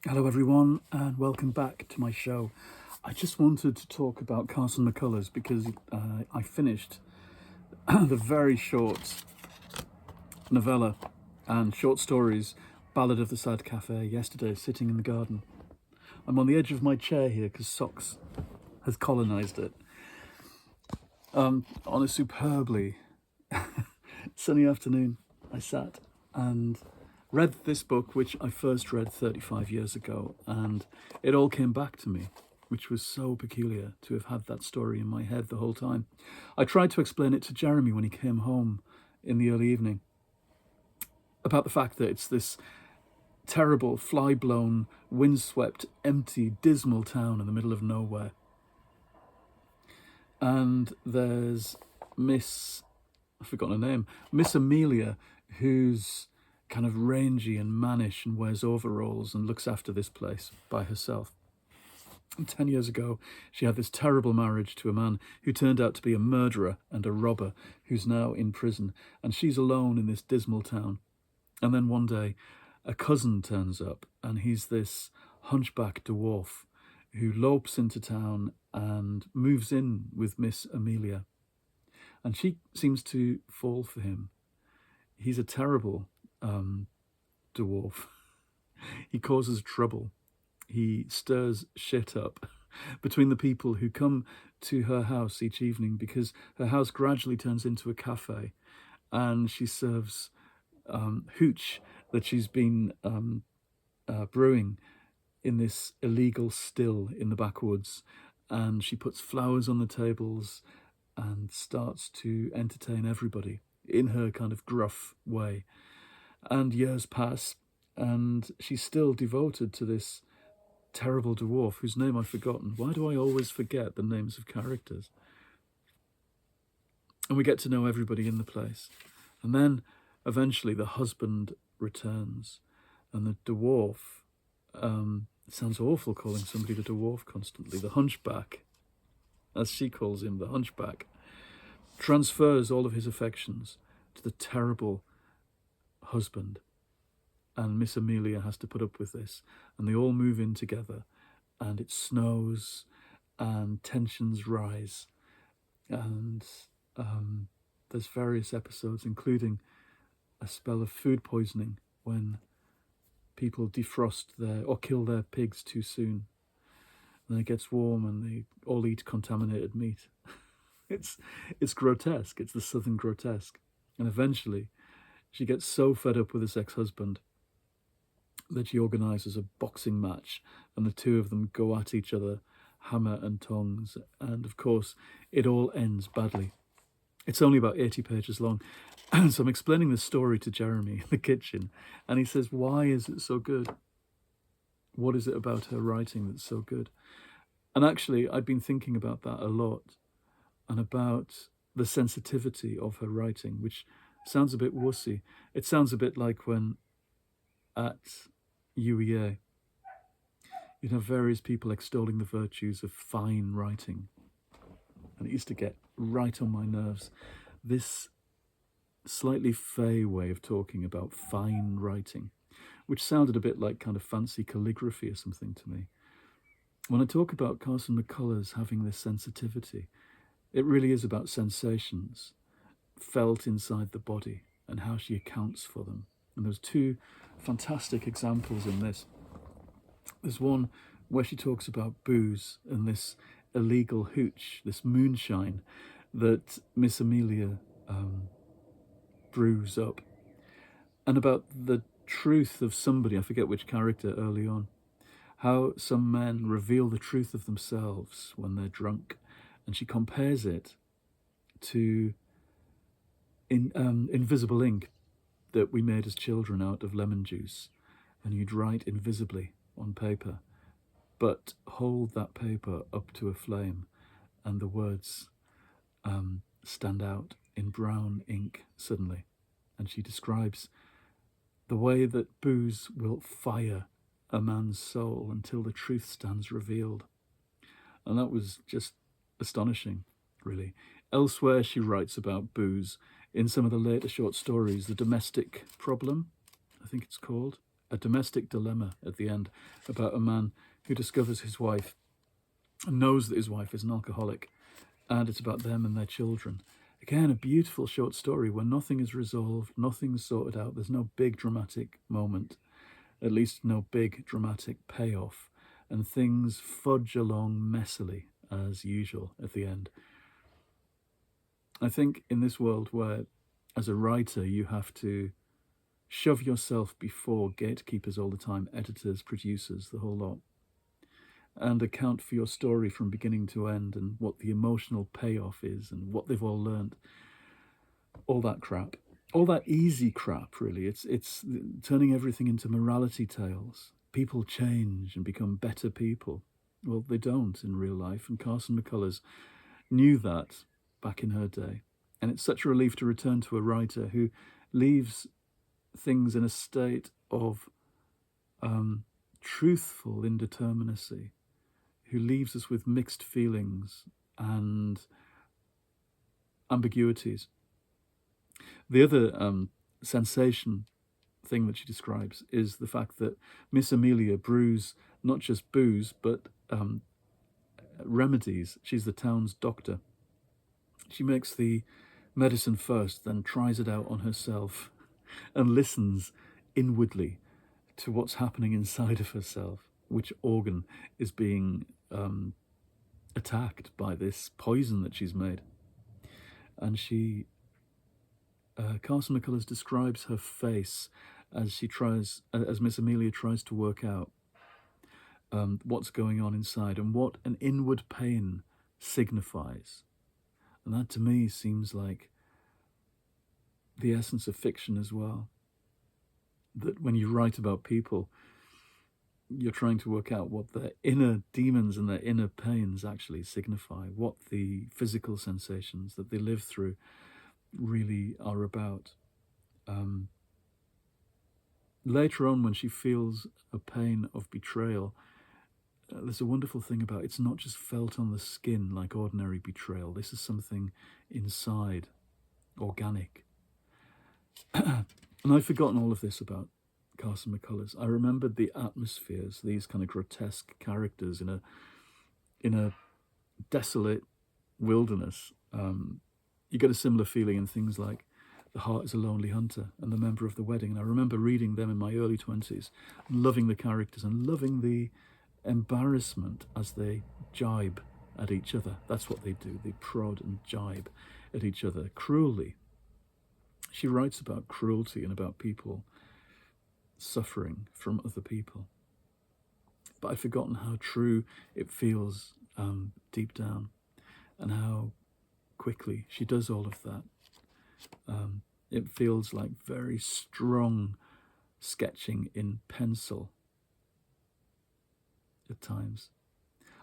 Hello everyone and welcome back to my show. I just wanted to talk about Carson McCullers because I finished the very short novella and short stories Ballad of the Sad Cafe yesterday, sitting in the garden. I'm on the edge of my chair here because Socks has colonised it. On a superbly sunny afternoon, I sat and read this book, which I first read 35 years ago, and it all came back to me, which was so peculiar to have had that story in my head the whole time. I tried to explain it to Jeremy when he came home in the early evening about the fact that it's this terrible, fly-blown, windswept, empty, dismal town in the middle of nowhere. And there's I've forgotten her name, Miss Amelia, who's kind of rangy and mannish and wears overalls and looks after this place by herself. And 10 years ago, she had this terrible marriage to a man who turned out to be a murderer and a robber who's now in prison. And she's alone in this dismal town. And then one day, a cousin turns up, and he's this hunchback dwarf who lopes into town and moves in with Miss Amelia. And she seems to fall for him. He's a terrible dwarf. He causes trouble. He stirs shit up between the people who come to her house each evening, because her house gradually turns into a cafe, and she serves hooch that she's been brewing in this illegal still in the backwoods, and she puts flowers on the tables and starts to entertain everybody in her kind of gruff way. And years pass, and she's still devoted to this terrible dwarf whose name I've forgotten. Why do I always forget the names of characters? And we get to know everybody in the place. And then eventually the husband returns, and the dwarf, it sounds awful calling somebody the dwarf constantly, the hunchback, as she calls him, the hunchback, transfers all of his affections to the terrible husband. And Miss Amelia has to put up with this, and they all move in together, and it snows and tensions rise, and there's various episodes, including a spell of food poisoning when people defrost or kill their pigs too soon. And then it gets warm and they all eat contaminated meat. It's grotesque. It's the southern grotesque. And eventually she gets so fed up with this ex-husband that she organises a boxing match, and the two of them go at each other, hammer and tongs, and of course it all ends badly. It's only about 80 pages long. So I'm explaining this story to Jeremy in the kitchen, and he says, why is it so good? What is it about her writing that's so good? And actually, I'd been thinking about that a lot, and about the sensitivity of her writing, which sounds a bit wussy. It sounds a bit like when at UEA you'd have various people extolling the virtues of fine writing, and it used to get right on my nerves. This slightly fey way of talking about fine writing, which sounded a bit like kind of fancy calligraphy or something to me. When I talk about Carson McCullers having this sensitivity, it really is about sensations felt inside the body and how she accounts for them. And there's two fantastic examples in this. There's one where she talks about booze and this illegal hooch, this moonshine that Miss Amelia brews up, and about the truth of somebody, I forget which character early on, how some men reveal the truth of themselves when they're drunk, and she compares it to invisible ink that we made as children out of lemon juice, and you'd write invisibly on paper, but hold that paper up to a flame, and the words stand out in brown ink suddenly. And she describes the way that booze will fire a man's soul until the truth stands revealed. And that was just astonishing, really. Elsewhere, she writes about booze in some of the later short stories, The Domestic Problem, I think it's called, a domestic dilemma at the end about a man who discovers his wife and knows that his wife is an alcoholic, and it's about them and their children. Again, a beautiful short story where nothing is resolved, nothing's sorted out, there's no big dramatic moment, at least no big dramatic payoff, and things fudge along messily as usual at the end. I think in this world where, as a writer, you have to shove yourself before gatekeepers all the time, editors, producers, the whole lot, and account for your story from beginning to end and what the emotional payoff is and what they've all learned, all that crap, all that easy crap, really. It's turning everything into morality tales. People change and become better people. Well, they don't in real life, and Carson McCullers knew that back in her day. And it's such a relief to return to a writer who leaves things in a state of truthful indeterminacy, who leaves us with mixed feelings and ambiguities. The other sensation thing that she describes is the fact that Miss Amelia brews not just booze, but remedies. She's the town's doctor. She makes the medicine first, then tries it out on herself and listens inwardly to what's happening inside of herself, which organ is being attacked by this poison that she's made. And she, Carson McCullers describes her face as Miss Amelia tries to work out what's going on inside and what an inward pain signifies. And that to me seems like the essence of fiction as well. That when you write about people, you're trying to work out what their inner demons and their inner pains actually signify, what the physical sensations that they live through really are about. Later on, when she feels a pain of betrayal, there's a wonderful thing about it's not just felt on the skin like ordinary betrayal. This is something inside, organic. And I've forgotten all of this about Carson McCullers. I remembered the atmospheres, these kind of grotesque characters in a desolate wilderness. You get a similar feeling in things like The Heart is a Lonely Hunter and The Member of the Wedding. And I remember reading them in my early 20s, and loving the characters and loving the embarrassment as they jibe at each other. That's what they do. They prod and jibe at each other cruelly. She writes about cruelty and about people suffering from other people. But I've forgotten how true it feels deep down, and how quickly she does all of that. It feels like very strong sketching in pencil at times.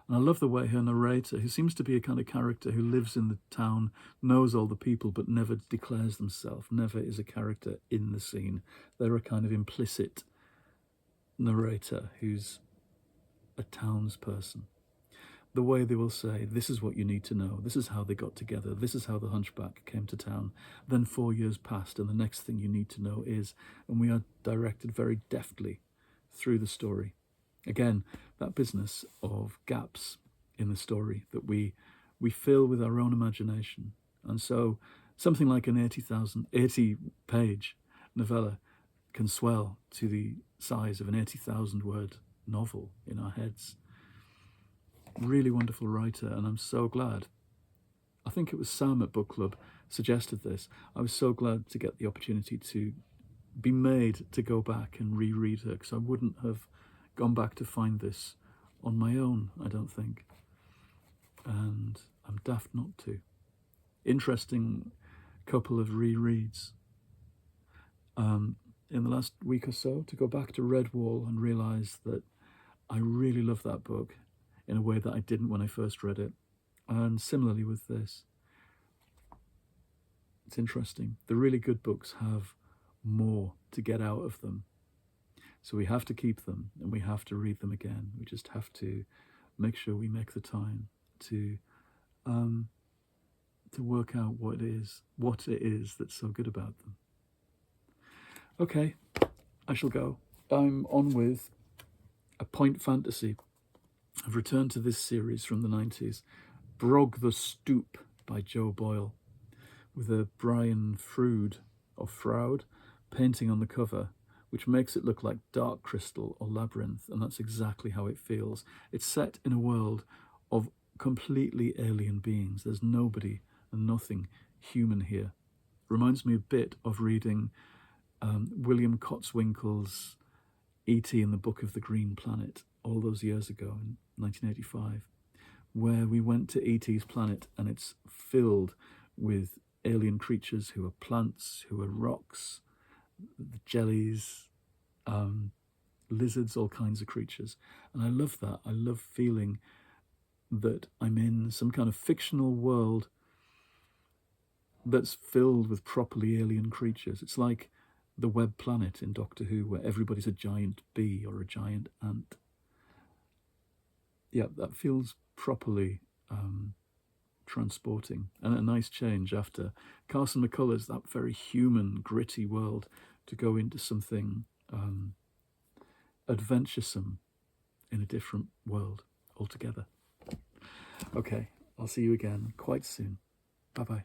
And I love the way her narrator, who seems to be a kind of character who lives in the town, knows all the people, but never declares themselves, never is a character in the scene. They're a kind of implicit narrator who's a townsperson. The way they will say, this is what you need to know, this is how they got together, this is how the hunchback came to town, then 4 years passed, and the next thing you need to know is, and we are directed very deftly through the story. Again, that business of gaps in the story that we fill with our own imagination. And so something like an 80-page novella can swell to the size of an 80,000-word novel in our heads. Really wonderful writer, and I'm so glad. I think it was Sam at Book Club suggested this. I was so glad to get the opportunity to be made to go back and reread her, because I wouldn't have gone back to find this on my own, I don't think. And I'm daft not to. Interesting couple of rereads. In the last week or so, to go back to Redwall and realise that I really love that book in a way that I didn't when I first read it. And similarly with this. It's interesting. The really good books have more to get out of them. So we have to keep them, and we have to read them again. We just have to make sure we make the time to work out what it is that's so good about them. Okay, I shall go. I'm on with a point fantasy. I've returned to this series from the 90s, Brogue the Stoop by Joe Boyle, with a Brian Froud painting on the cover, which makes it look like Dark Crystal or Labyrinth, and that's exactly how it feels. It's set in a world of completely alien beings. There's nobody and nothing human here. Reminds me a bit of reading William Cotswinkle's E.T. in the Book of the Green Planet all those years ago in 1985, where we went to E.T.'s planet and it's filled with alien creatures who are plants, who are rocks, the jellies, lizards, all kinds of creatures. And I love that. I love feeling that I'm in some kind of fictional world that's filled with properly alien creatures. It's like the Web Planet in Doctor Who, where everybody's a giant bee or a giant ant. Yeah, that feels properly transporting, and a nice change after Carson McCullers, that very human, gritty world, to go into something adventuresome in a different world altogether. Okay, I'll see you again quite soon. Bye-bye.